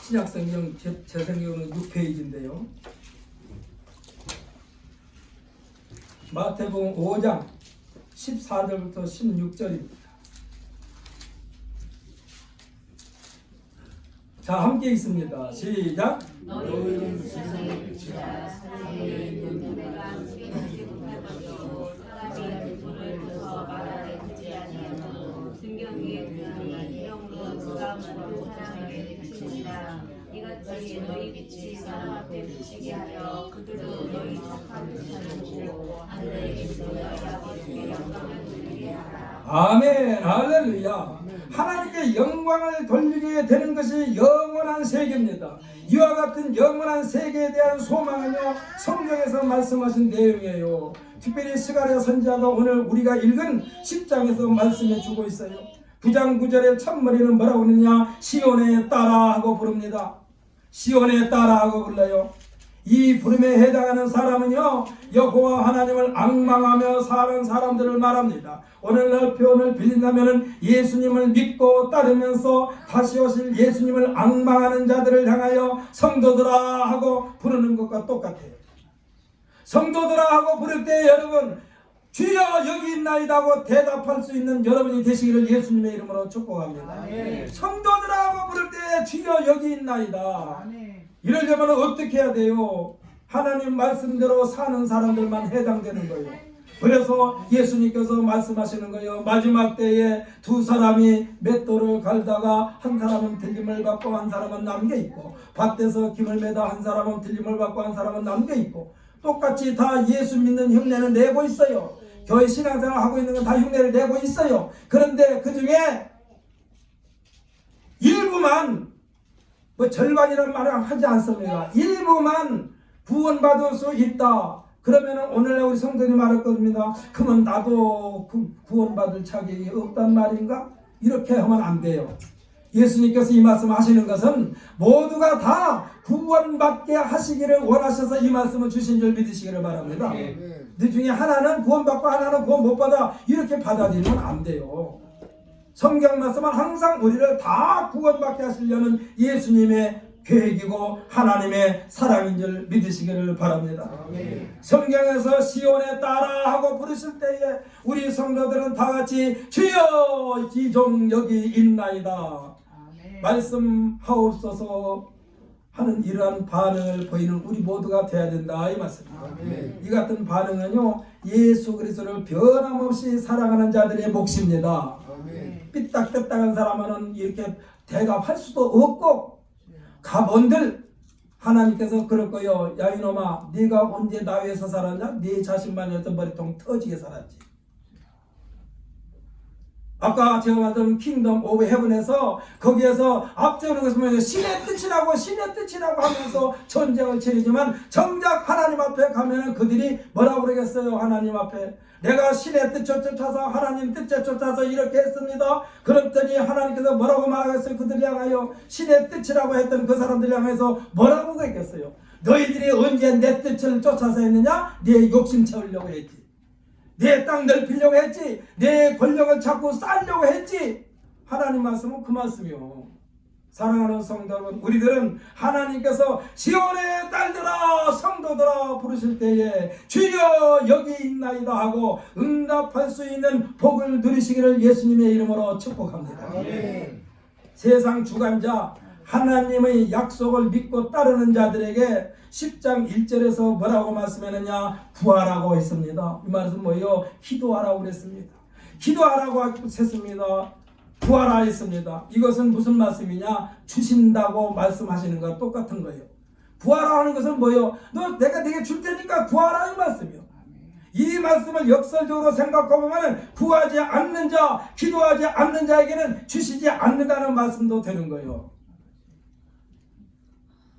신약성경 제 성경은 6페이지인데요. 마태복음 5장 14절부터 16절입니다. 자, 함께 읽습니다. 시작. 너희는 세상의 빛이라. 세상에 있는 내가 지금할 것이요 사람이 불을 켜서 말하되 듣지 아니하고 등경에 그들이 이름으로 누가 만든 사람에게 비치니라. 이같이 너희 빛이 사람 앞에 비치게 하여 그들도 너희 착한 뜻을 보고 하늘에게서 너희 아버지의 영광을 돌리게 하라. 아멘. 할렐루야. 하나님께 영광을 돌리게 되는 것이 영원한 세계입니다. 이와 같은 영원한 세계에 대한 소망은요, 성경에서 말씀하신 내용이에요. 특별히 스가랴 선지자가 오늘 우리가 읽은 10장에서 말씀해 주고 있어요. 9장 9절에 첫머리는 뭐라고 그러느냐? 시온에 따라 하고 부릅니다. 시온에 따라 하고 불러요. 이 부름에 해당하는 사람은요, 여호와 하나님을 앙망하며 사는 사람들을 말합니다. 오늘날 표현을 빌린다면 예수님을 믿고 따르면서 다시 오실 예수님을 앙망하는 자들을 향하여 성도들아 하고 부르는 것과 똑같아요. 성도들아 하고 부를 때 여러분, 주여 여기 있나이다 하고 대답할 수 있는 여러분이 되시기를 예수님의 이름으로 축복합니다. 성도들아 하고 부를 때 주여 여기 있나이다. 이러려면 어떻게 해야 돼요? 하나님 말씀대로 사는 사람들만 해당되는 거예요. 그래서 예수님께서 말씀하시는 거예요. 마지막 때에 두 사람이 맷돌을 갈다가 한 사람은 들림을 받고 한 사람은 남겨있고, 밭에서 김을 매다 한 사람은 들림을 받고 한 사람은 남겨있고, 똑같이 다 예수 믿는 흉내는 내고 있어요. 교회 신앙생활 하고 있는 건 다 흉내를 내고 있어요. 그런데 그 중에 일부만, 절반이라는 말을 하지 않습니다. 일부만 구원받을 수 있다. 그러면은 오늘날 우리 성도님 말할 겁니다. 그러면 나도 구원받을 자격이 없단 말인가? 이렇게 하면 안 돼요. 예수님께서 이 말씀 하시는 것은 모두가 다 구원받게 하시기를 원하셔서 이 말씀을 주신 줄 믿으시기를 바랍니다. 그 중에 하나는 구원받고 하나는 구원 못 받아, 이렇게 받아들이면 안 돼요. 성경 말씀은 항상 우리를 다 구원받게 하시려는 예수님의 계획이고 하나님의 사랑인 줄 믿으시기를 바랍니다. 성경에서 시온에 따라 하고 부르실 때에 우리 성도들은 다 같이 주여 이 종 여기 있나이다 말씀하옵소서 하는 이러한 반응을 보이는 우리 모두가 되어야 된다 이 말씀입니다. 이 같은 반응은요, 예수 그리스도를 변함없이 사랑하는 자들의 몫입니다. 삐딱삐딱한 사람은 이렇게 대답할 수도 없고, 가본들 하나님께서 그럴 거요. 야 이놈아, 네가 언제 나 위해서 살았냐? 네 자신만 해서 머리통 터지게 살았지. 아까 제가 말한 킹덤 오브 헤븐에서 거기에서 앞세우는 것은 뭐예요? 신의 뜻이라고 하면서 전쟁을 치르지만 정작 하나님 앞에 가면은 그들이 뭐라고 그러겠어요? 하나님 앞에 내가 신의 뜻을 쫓아서 하나님 뜻에 쫓아서 이렇게 했습니다. 그랬더니 하나님께서 뭐라고 말하겠어요? 그들 향하여 신의 뜻이라고 했던 그 사람들 향해서 뭐라고 그랬겠어요? 너희들이 언제 내 뜻을 쫓아서 했느냐? 네 욕심 채우려고 했지. 내 땅 넓히려고 했지. 내 권력을 자꾸 쌓으려고 했지. 하나님 말씀은 그 말씀이요. 사랑하는 성도 여러분, 우리들은 하나님께서 시온의 딸들아 성도들아 부르실 때에 주여 여기 있나이다 하고 응답할 수 있는 복을 누리시기를 예수님의 이름으로 축복합니다. 아멘. 세상 주관자 하나님의 약속을 믿고 따르는 자들에게 10장 1절에서 뭐라고 말씀했느냐? 구하라고 했습니다. 이 말은 뭐예요? 기도하라고 그랬습니다. 기도하라고 했습니다. 구하라 했습니다. 이것은 무슨 말씀이냐? 주신다고 말씀하시는 거와 똑같은 거예요. 구하라 하는 것은 뭐예요? 내가 네게 줄 테니까 구하라 이 말씀이요. 이 말씀을 역설적으로 생각해보면 구하지 않는 자, 기도하지 않는 자에게는 주시지 않는다는 말씀도 되는 거예요.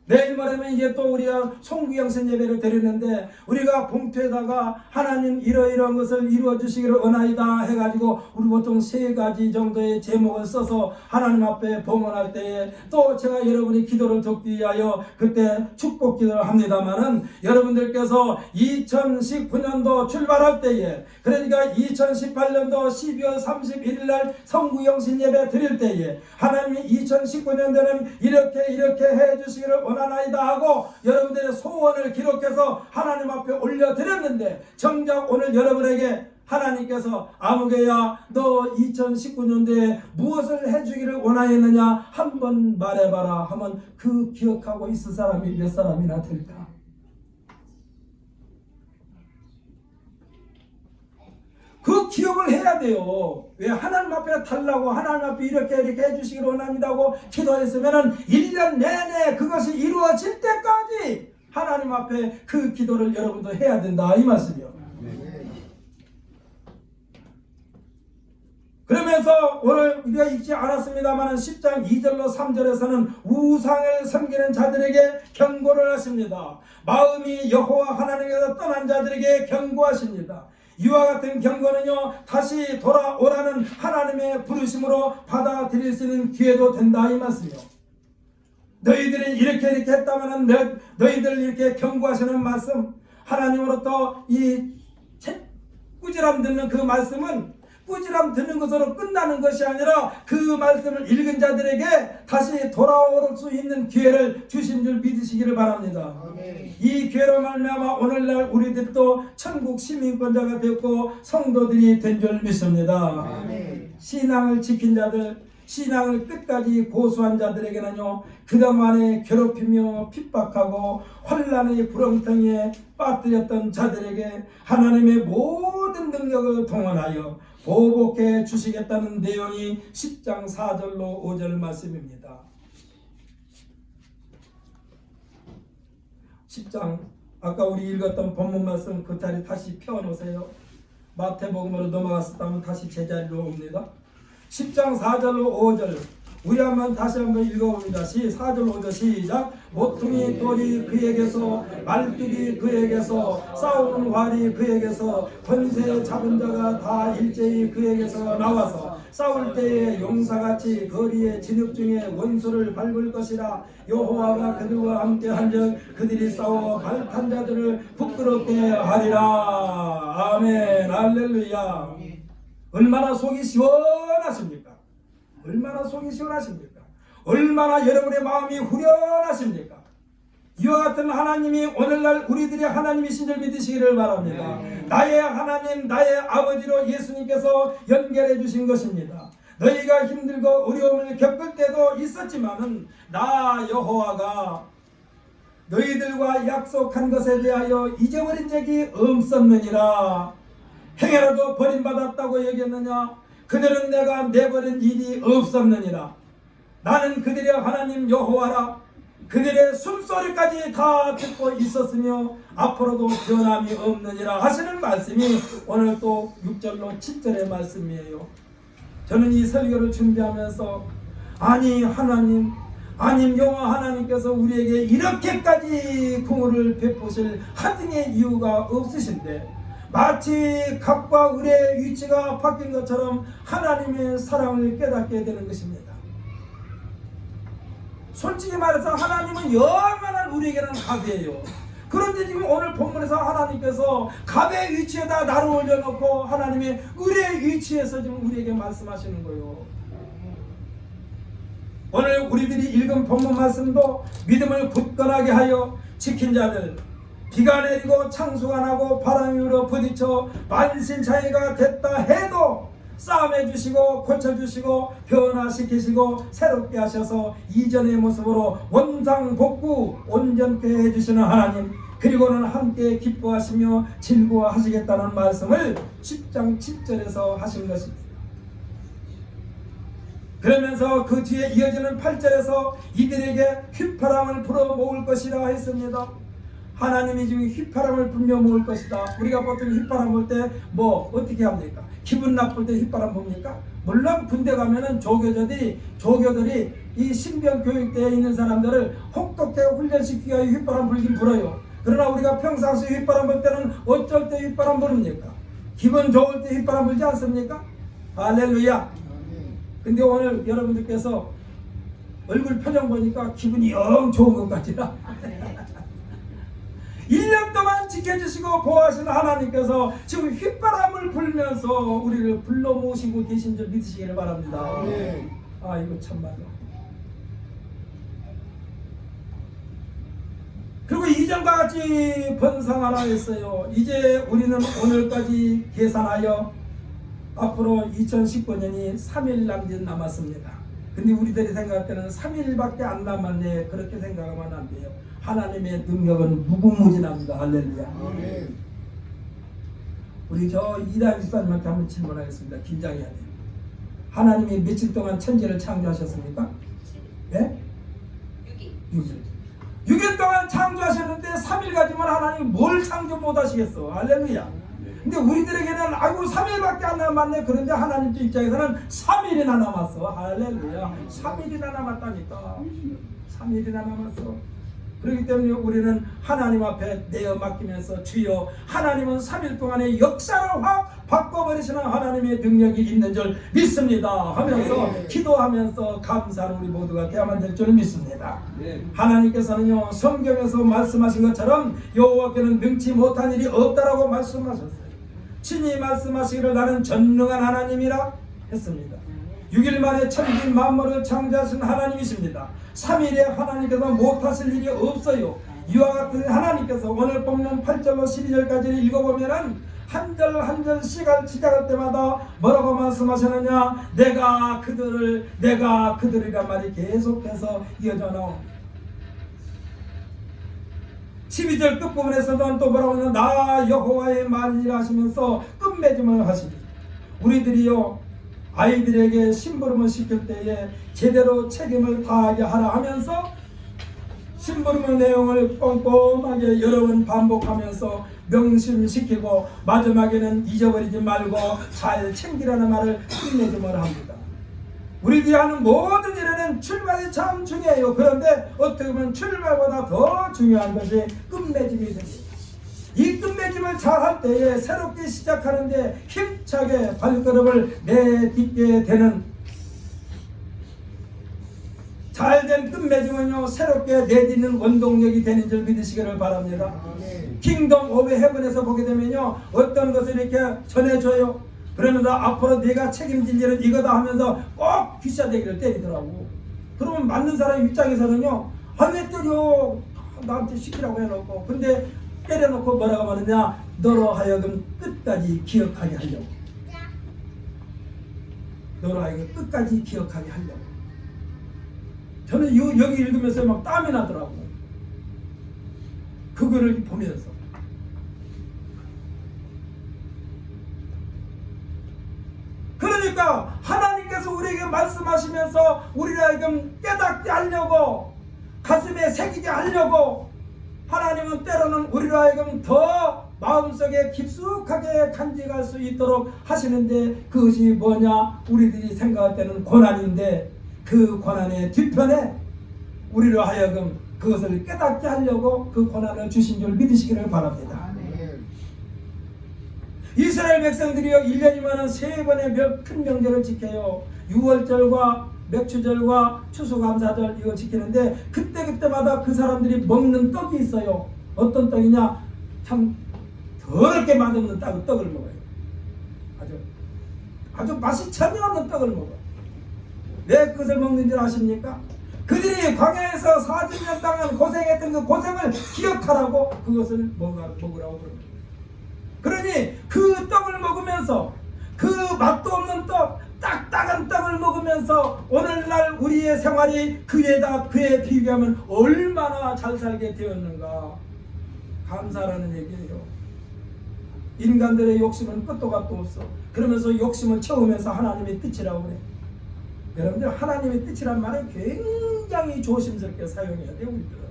내일 모레면 이제 또 우리가 송구영신 예배를 드리는데 우리가 봉투에다가 하나님 이러이러한 것을 이루어 주시기를 원하이다 해가지고 우리 보통 3가지 정도의 제목을 써서 하나님 앞에 봉헌할 때에 또 제가 여러분이 기도를 돕기 위하여 그때 축복 기도를 합니다마는 여러분들께서 2019년도 출발할 때에 그러니까 2018년도 12월 31일 날 송구영신 예배 드릴 때에 하나님이 2019년도는 이렇게 해 주시기를 원하나이다 하고 여러분들의 소원을 기록해서 하나님 앞에 올려드렸는데 정작 오늘 여러분에게 하나님께서 아무개야 너 2019년도에 무엇을 해주기를 원하였느냐 한번 말해봐라 하면 그 기억하고 있을 사람이 몇 사람이나 될까? 그 기억을 해야 돼요. 왜 하나님 앞에 달라고 하나님 앞에 이렇게 해주시기를 원합니다고 기도했으면 1년 내내 그것이 이루어질 때까지 하나님 앞에 그 기도를 여러분도 해야 된다 이 말씀이요. 그러면서 오늘 우리가 읽지 않았습니다만 10장 2절로 3절에서는 우상을 섬기는 자들에게 경고를 하십니다. 마음이 여호와 하나님께서 떠난 자들에게 경고하십니다. 이와 같은 경고는요 다시 돌아오라는 하나님의 부르심으로 받아들일 수 있는 기회도 된다 이 말씀이요. 너희들은 이렇게 했다면 너희들 이렇게 경고하시는 말씀 하나님으로부터 이 꾸지람 듣는 그 말씀은 꾸지람 듣는 것으로 끝나는 것이 아니라 그 말씀을 읽은 자들에게 다시 돌아올 수 있는 기회를 주신 줄 믿으시기를 바랍니다. 아멘. 이 기회로 말미암아 오늘날 우리들도 천국 시민권자가 되었고 성도들이 된 줄 믿습니다. 아멘. 신앙을 지킨 자들, 신앙을 끝까지 고수한 자들에게는요 그동안에 괴롭히며 핍박하고 환난의 구렁텅이에 빠뜨렸던 자들에게 하나님의 모든 능력을 동원하여 보복해 주시겠다는 내용이 10장 4절로 5절 말씀입니다. 10장 아까 우리 읽었던 본문 말씀 그 자리 다시 펴놓으세요. 마태복음으로 넘어갔었다면 다시 제자리로 옵니다. 10장 4절로 5절 우리 다시 한번 읽어봅니다. 4절 5절 시작. 모퉁이 돌이 그에게서, 말뚝이 그에게서, 싸우는 활이 그에게서, 권세 잡은 자가 다 일제히 그에게서 나와서 싸울 때에 용사같이 거리에 진흙 중에 원수를 밟을 것이라. 여호와가 그들과 함께 한즉 그들이 싸워 발탄 자들을 부끄럽게 하리라. 아멘. 할렐루야. 얼마나 속이 시원하십니까? 얼마나 속이 시원하십니까? 얼마나 여러분의 마음이 후련하십니까? 이와 같은 하나님이 오늘날 우리들의 하나님이신 줄 믿으시기를 바랍니다. 나의 하나님, 나의 아버지로 예수님께서 연결해 주신 것입니다. 너희가 힘들고 어려움을 겪을 때도 있었지만은 나 여호와가 너희들과 약속한 것에 대하여 잊어버린 적이 없었느니라. 행여라도 버림받았다고 얘기했느냐? 그들은 내가 내버린 일이 없었느니라. 나는 그들의 하나님 여호와라. 그들의 숨소리까지 다 듣고 있었으며 앞으로도 변함이 없느니라 하시는 말씀이 오늘 또 6절로 7절의 말씀이에요. 저는 이 설교를 준비하면서 아니 하나님, 아니 여호와 하나님께서 우리에게 이렇게까지 긍휼을 베푸실 하등의 이유가 없으신데 마치 갑과 을의 위치가 바뀐 것처럼 하나님의 사랑을 깨닫게 되는 것입니다. 솔직히 말해서 하나님은 영원한 우리에게는 갑이에요. 그런데 지금 오늘 본문에서 하나님께서 갑의 위치에다 나를 올려놓고 하나님의 을의 위치에서 지금 우리에게 말씀하시는 거예요. 오늘 우리들이 읽은 본문 말씀도 믿음을 굳건하게 하여 지킨 자들, 비가 내리고 창수가 나고 바람이 불어 부딪혀 만신창이가 됐다 해도 싸움해 주시고 고쳐주시고 변화시키시고 새롭게 하셔서 이전의 모습으로 원상복구 온전케 해주시는 하나님, 그리고는 함께 기뻐하시며 즐거워하시겠다는 말씀을 10장 7절에서 하신 것입니다. 그러면서 그 뒤에 이어지는 8절에서 이들에게 휘파람을 불어 모을 것이라 했습니다. 하나님이 지금 휘파람을 불며 모을 것이다. 우리가 보통 휘파람 불 때 뭐 어떻게 합니까? 기분 나쁠 때 휘파람 봅니까? 물론 군대 가면은 조교들이 이 신병 교육대에 있는 사람들을 혹독하게 훈련시키기 위해 휘파람 불긴 불어요. 그러나 우리가 평상시에 휘파람 불 때는 어쩔 때 휘파람 부릅니까? 기분 좋을 때 휘파람 불지 않습니까? 할렐루야. 근데 오늘 여러분들께서 얼굴 표정 보니까 기분이 영 좋은 것 같지라. 1년 동안 지켜주시고 보호하시는 하나님께서 지금 휘바람을 불면서 우리를 불러 모으시고 계신 줄 믿으시기를 바랍니다. 아, 이거 참말로. 그리고 이전과 같이 번성하라 했어요. 이제 우리는 오늘까지 계산하여 앞으로 2019년이 3일 남았습니다. 근데 우리들이 생각할 때는 3일밖에 안 남았네, 그렇게 생각하면 안 돼요. 하나님의 능력은 무궁무진합니다. 할렐루야. 아멘. 우리 저 이단 집사님한테 한번 질문하겠습니다. 긴장해야 돼요. 하나님이 며칠 동안 천지를 창조하셨습니까? 예? 6일. 6일 동안 창조하셨는데 3일 가지만 하나님이 뭘 창조 못하시겠어. 할렐루야. 근데 우리들에게는 아이고 3일밖에 안 남았네. 그런데 하나님 입장에서는 3일이나 남았어. 할렐루야. 3일이나 남았다니까. 3일이나 남았어. 그렇기 때문에 우리는 하나님 앞에 내어 맡기면서 주여, 하나님은 3일 동안의 역사를 확 바꿔버리시는 하나님의 능력이 있는 줄 믿습니다 하면서 기도하면서 감사하는 우리 모두가 되어야만 될 줄 믿습니다. 하나님께서는요, 성경에서 말씀하신 것처럼 여호와께는 능치 못한 일이 없다라고 말씀하셨어요. 친히 말씀하시기를 나는 전능한 하나님이라 했습니다. 6일 만에 천지 만물을 창조하신 하나님이십니다. 3일에 하나님께서 못하실 일이 없어요. 이와 같은 하나님께서 오늘 본문 8절로 12절까지를 읽어보면은 한 절 한 절 시작할 때마다 뭐라고 말씀하셨느냐? 내가 그들이란 말이 계속해서 이어져 나옵니다. 12절 끝부분에서는 또 뭐라고 하냐? 나 여호와의 말이라 하시면서 끝맺음을 하십니다. 우리들이요, 아이들에게 심부름을 시킬 때에 제대로 책임을 다하게 하라 하면서 심부름의 내용을 꼼꼼하게 여러 번 반복하면서 명심시키고 마지막에는 잊어버리지 말고 잘 챙기라는 말을 끝맺음을 합니다. 우리들이 하는 모든 일에는 출발이 참 중요해요. 그런데 어떻게 보면 출발보다 더 중요한 것이 끝맺음이 됩니다. 이 끝맺음을 잘할 때에 새롭게 시작하는데 힘차게 발걸음을 내딛게 되는 잘된 끝맺음은요 새롭게 내딛는 원동력이 되는 줄 믿으시기를 바랍니다. 킹덤 오브 헤븐에서 보게 되면요 어떤 것을 이렇게 전해줘요. 그러면서 앞으로 내가 책임질 일은 이거다 하면서 꼭 귀싸대기를 때리더라고. 그러면 맞는 사람 입장에서는요 왜 때려, 나한테 시키라고 해놓고. 근데 때려놓고 뭐라고 말하냐, 너로 하여금 끝까지 기억하게 하려고. 너로 하여금 끝까지 기억하게 하려고. 저는 여기 읽으면서 막 땀이 나더라고. 그거를 보면서. 그러니까 하나님께서 우리에게 말씀하시면서 우리를 하여금 깨닫게 하려고, 가슴에 새기게 하려고, 하나님은 때로는 우리를 하여금 더 마음속에 깊숙하게 간직할 수 있도록 하시는데, 그것이 뭐냐, 우리들이 생각할 때는 고난인데 그 고난의 뒤편에 우리를 하여금 그것을 깨닫게 하려고 그 고난을 주신 줄 믿으시기를 바랍니다. 이스라엘 백성들이요 1년이면 3번의 큰 명절을 지켜요. 6월절과 맥추절과 추수감사절 이거 지키는데, 그때마다 그 사람들이 먹는 떡이 있어요. 어떤 떡이냐, 참 더럽게 맛없는 떡을 먹어요. 아주 맛이 전혀 없는 떡을 먹어요. 왜 그것을 먹는 줄 아십니까? 그들이 광야에서 40년 동안 고생했던 그 고생을 기억하라고 그것을 먹으라고 그럽니다. 그러니 그 떡을 먹으면서, 그 맛도 없는 떡, 딱딱한 떡을 먹으면서 오늘날 우리의 생활이 그에 비교하면 얼마나 잘 살게 되었는가 감사라는 얘기예요. 인간들의 욕심은 끝도 갓도 없어. 그러면서 욕심을 채우면서 하나님의 뜻이라고 그래. 여러분들, 하나님의 뜻이란 말을 굉장히 조심스럽게 사용해야 돼요. 우리들은.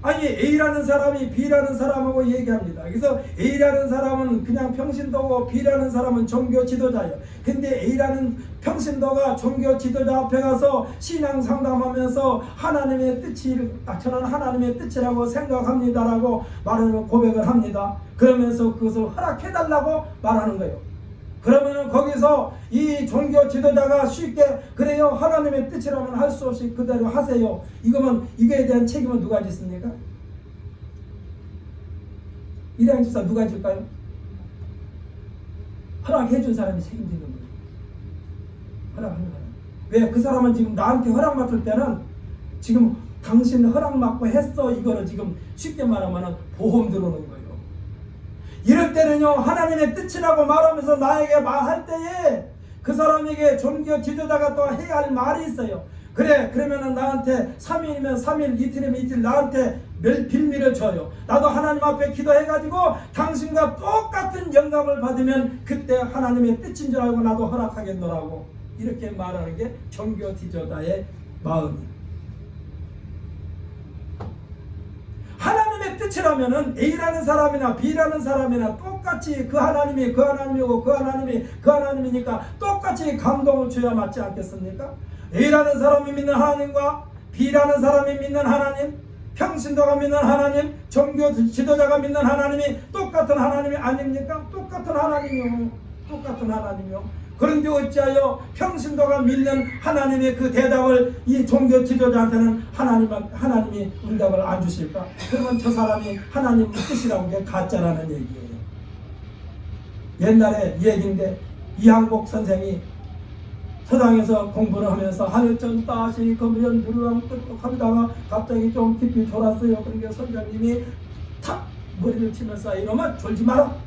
아니, A라는 사람이 B라는 사람하고 얘기합니다. 그래서 A라는 사람은 그냥 평신도고 B라는 사람은 종교 지도자예요. 근데 A라는 평신도가 종교 지도자 앞에 가서 신앙 상담하면서 하나님의 뜻이, 저는 하나님의 뜻이라고 생각합니다라고 말하는 고백을 합니다. 그러면서 그것을 허락해달라고 말하는 거예요. 그러면 거기서 이 종교 지도자가 쉽게, 그래요, 하나님의 뜻이라면 할 수 없이 그대로 하세요. 이거면 이거에 대한 책임은 누가 짓습니까? 이량 집사 누가 질까요? 허락해 준 사람이 책임지는 거예요. 허락하는 사람. 왜? 그 사람은 지금 나한테 허락 맡을 때는 지금 당신 허락 맡고 했어, 이거를 지금 쉽게 말하면 보험 들어오는 거예요. 이럴 때는요, 하나님의 뜻이라고 말하면서 나에게 말할 때에 그 사람에게 종교 지도자가 또 해야 할 말이 있어요. 그래, 그러면은 나한테 3일이면 3일, 이틀이면 이틀 나한테 빌미를 줘요. 나도 하나님 앞에 기도해가지고 당신과 똑같은 영감을 받으면 그때 하나님의 뜻인 줄 알고 나도 허락하겠노라고, 이렇게 말하는 게 종교 지도자의 마음이에요. 하나님의 뜻이라면은 A라는 사람이나 B라는 사람이나 똑같이 그 하나님이 그 하나님이고 그 하나님이 그 하나님이니까 똑같이 감동을 줘야 맞지 않겠습니까? A라는 사람이 믿는 하나님과 B라는 사람이 믿는 하나님, 평신도가 믿는 하나님, 종교 지도자가 믿는 하나님이 똑같은 하나님이 아닙니까? 똑같은 하나님이요. 똑같은 하나님이요. 그런데 어찌하여 평신도가 믿는 하나님의 그 대답을 이 종교 지도자한테는 하나님이 응답을 안 주실까? 그러면 저 사람이 하나님 뜻이라고 게 가짜라는 얘기예요. 옛날에 얘기인데, 이항복 선생이 서당에서 공부를 하면서 하늘전 따시 검전 두루왕 끄떡 하다가 갑자기 좀 깊이 돌았어요. 그러니까 선생님이 탁 머리를 치면서, 이러면 졸지 마라.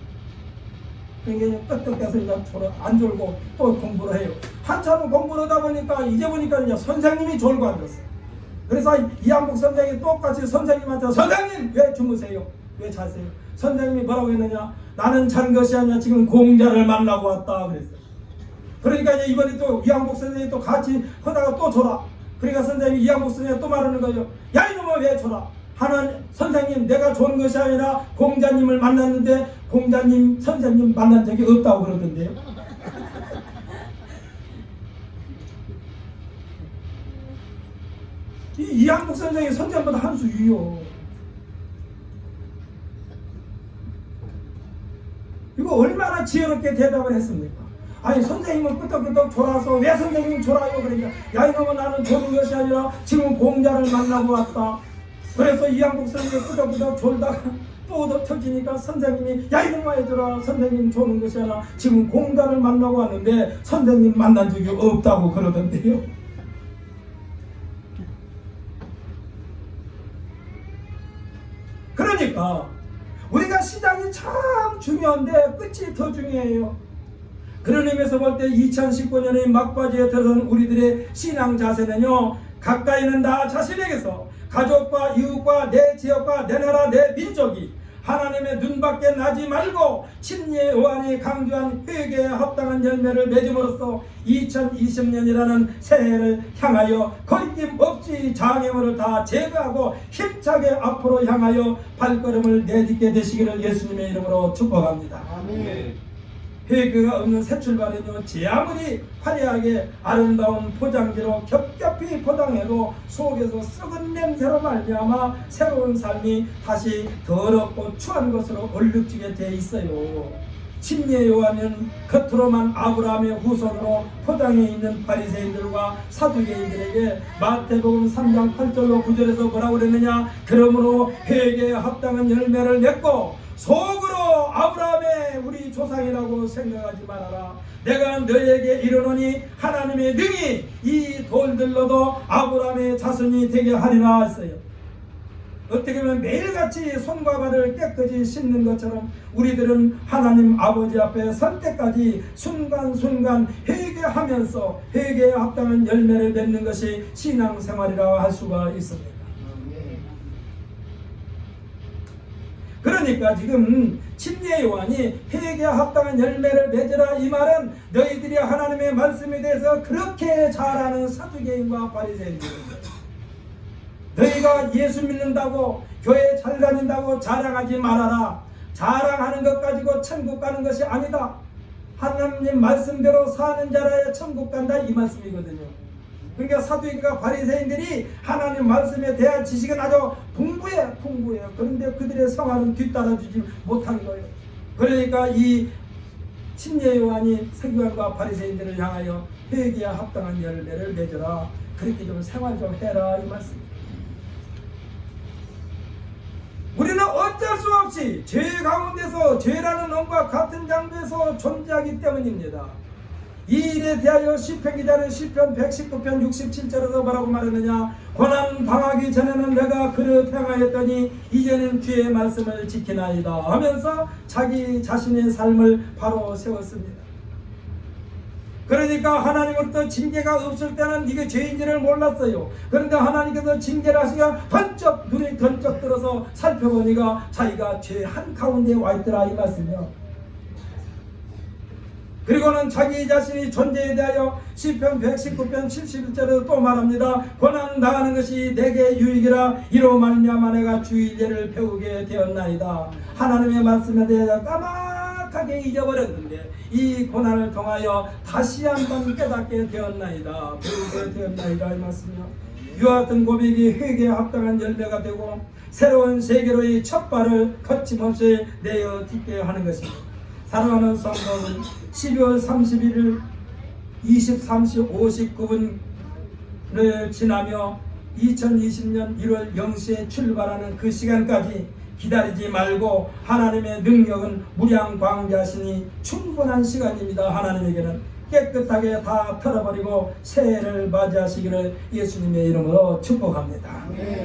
그러니까 끄떡대서 이제 안 졸고 또 공부를 해요. 한참 공부를 하다 보니까 이제 보니까 이제 선생님이 졸고 앉았어요. 그래서 이항복 선생이 똑같이 선생님한테, 선생님 왜 주무세요? 왜 자세요? 선생님이 뭐라고 했느냐? 나는 잔 것이 아니라 지금 공자를 만나고 왔다 그랬어요. 그러니까 이제 이번에 또 이항복 선생님이 또 같이 하다가 또 졸아. 그러니까 선생님이 이항복 선생님이 또 말하는 거죠. 야, 이놈아 왜 졸아? 선생님, 내가 좋은 것이 아니라 공자님을 만났는데 공자님 선생님 만난 적이 없다고 그러던데요. 이한국 선생이 선생보다 한 수 위요. 이거 얼마나 지혜롭게 대답을 했습니까? 아니 선생님은 끄떡끄떡 졸아서 왜 선생님 졸아요? 그러니까 야 이놈은 나는 조는 것이 아니라 지금 공자를 만나고 왔다. 그래서 이한국 선생님이 끄떡끄떡 졸다가 또 얻어 터지니까 선생님이 야 이놈아 얘들아 선생님 조는 것이 아니라 지금 공자를 만나고 왔는데 선생님 만난 적이 없다고 그러던데요. 그러니까 우리가 시작이 참 중요한데 끝이 더 중요해요. 그런 의미에서 볼 때 2019년의 막바지에 들어선 우리들의 신앙 자세는요, 가까이는 나 자신에게서 가족과 이웃과 내 지역과 내 나라 내 민족이 하나님의 눈밖에 나지 말고 침례 요한이 강조한 회개에 합당한 열매를 맺음으로써 2020년이라는 새해를 향하여 거리낌 없이 장애물을 다 제거하고 힘차게 앞으로 향하여 발걸음을 내딛게 되시기를 예수님의 이름으로 축복합니다. 아멘. 회개가 없는 새 출발은요, 제 아무리 화려하게 아름다운 포장지로 겹겹이 포장해도 속에서 썩은 냄새로 말미암아 새로운 삶이 다시 더럽고 추한 것으로 얼룩지게 돼 있어요. 침례 요한은 겉으로만 아브라함의 후손으로 포장해 있는 바리새인들과 사두개인들에게 마태복음 3장 8절로 9절에서 뭐라고 그랬느냐? 그러므로 회개에 합당한 열매를 맺고 속으로 아브라함의 우리 조상이라고 생각하지 말아라. 내가 너에게 이르노니 하나님의 능히 이 돌들로도 아브라함의 자손이 되게 하리라 했어요. 어떻게 보면 매일같이 손과 발을 깨끗이 씻는 것처럼 우리들은 하나님 아버지 앞에 설 때까지 순간순간 회개하면서 회개에 합당한 열매를 맺는 것이 신앙생활이라고 할 수가 있습니다. 그러니까 지금 침례 요한이 회개에 합당한 열매를 맺으라 이 말은 너희들이 하나님의 말씀에 대해서 그렇게 잘 아는 사두개인과 바리새인들입니다. 너희가 예수 믿는다고 교회 잘 다닌다고 자랑하지 말아라. 자랑하는 것 가지고 천국 가는 것이 아니다. 하나님 말씀대로 사는 자라야 천국 간다 이 말씀이거든요. 그러니까 사두개인과 바리새인들이 하나님 말씀에 대한 지식은 아주 풍부해요. 그런데 그들의 생활은 뒤따라주지 못한 거예요. 그러니까 이 침례 요한이 서기관과 바리새인들을 향하여 회개에 합당한 열매를 맺어라. 그렇게 좀 생활 좀 해라 이 말씀입니다. 우리는 어쩔 수 없이 죄 가운데서 죄라는 놈과 같은 장소에서 존재하기 때문입니다. 이 일에 대하여 시편 기자는 시편 119편 67절에서 뭐라고 말했느냐? 고난 당하기 전에는 내가 그릇 행하였더니 이제는 주의 말씀을 지키나이다 하면서 자기 자신의 삶을 바로 세웠습니다. 그러니까 하나님으로부터 징계가 없을 때는 이게 죄인지를 몰랐어요. 그런데 하나님께서 징계를 하시니까 눈이 번쩍 들어서 살펴보니까 자기가 죄 한가운데 와 있더라 이 말씀이요. 그리고는 자기 자신의 존재에 대하여 시편 119편 71절에서 또 말합니다. 고난 당하는 것이 내게 유익이라 이로 말미암아 내가 주의 예를 배우게 되었나이다. 하나님의 말씀에 대해서 까맣게 잊어버렸는데 이 고난을 통하여 다시 한번 깨닫게 되었나이다. 배우게 되었나이다 이 말씀이요. 이와 같은 고백이 회개에 합당한 열매가 되고 새로운 세계로의 첫 발을 거침없이 내어 딛게 하는 것입니다. 사랑하는 성도는 12월 31일 23시 59분을 지나며 2020년 1월 0시에 출발하는 그 시간까지 기다리지 말고 하나님의 능력은 무량광대하시니 충분한 시간입니다. 하나님에게는 깨끗하게 다 털어버리고 새해를 맞이하시기를 예수님의 이름으로 축복합니다.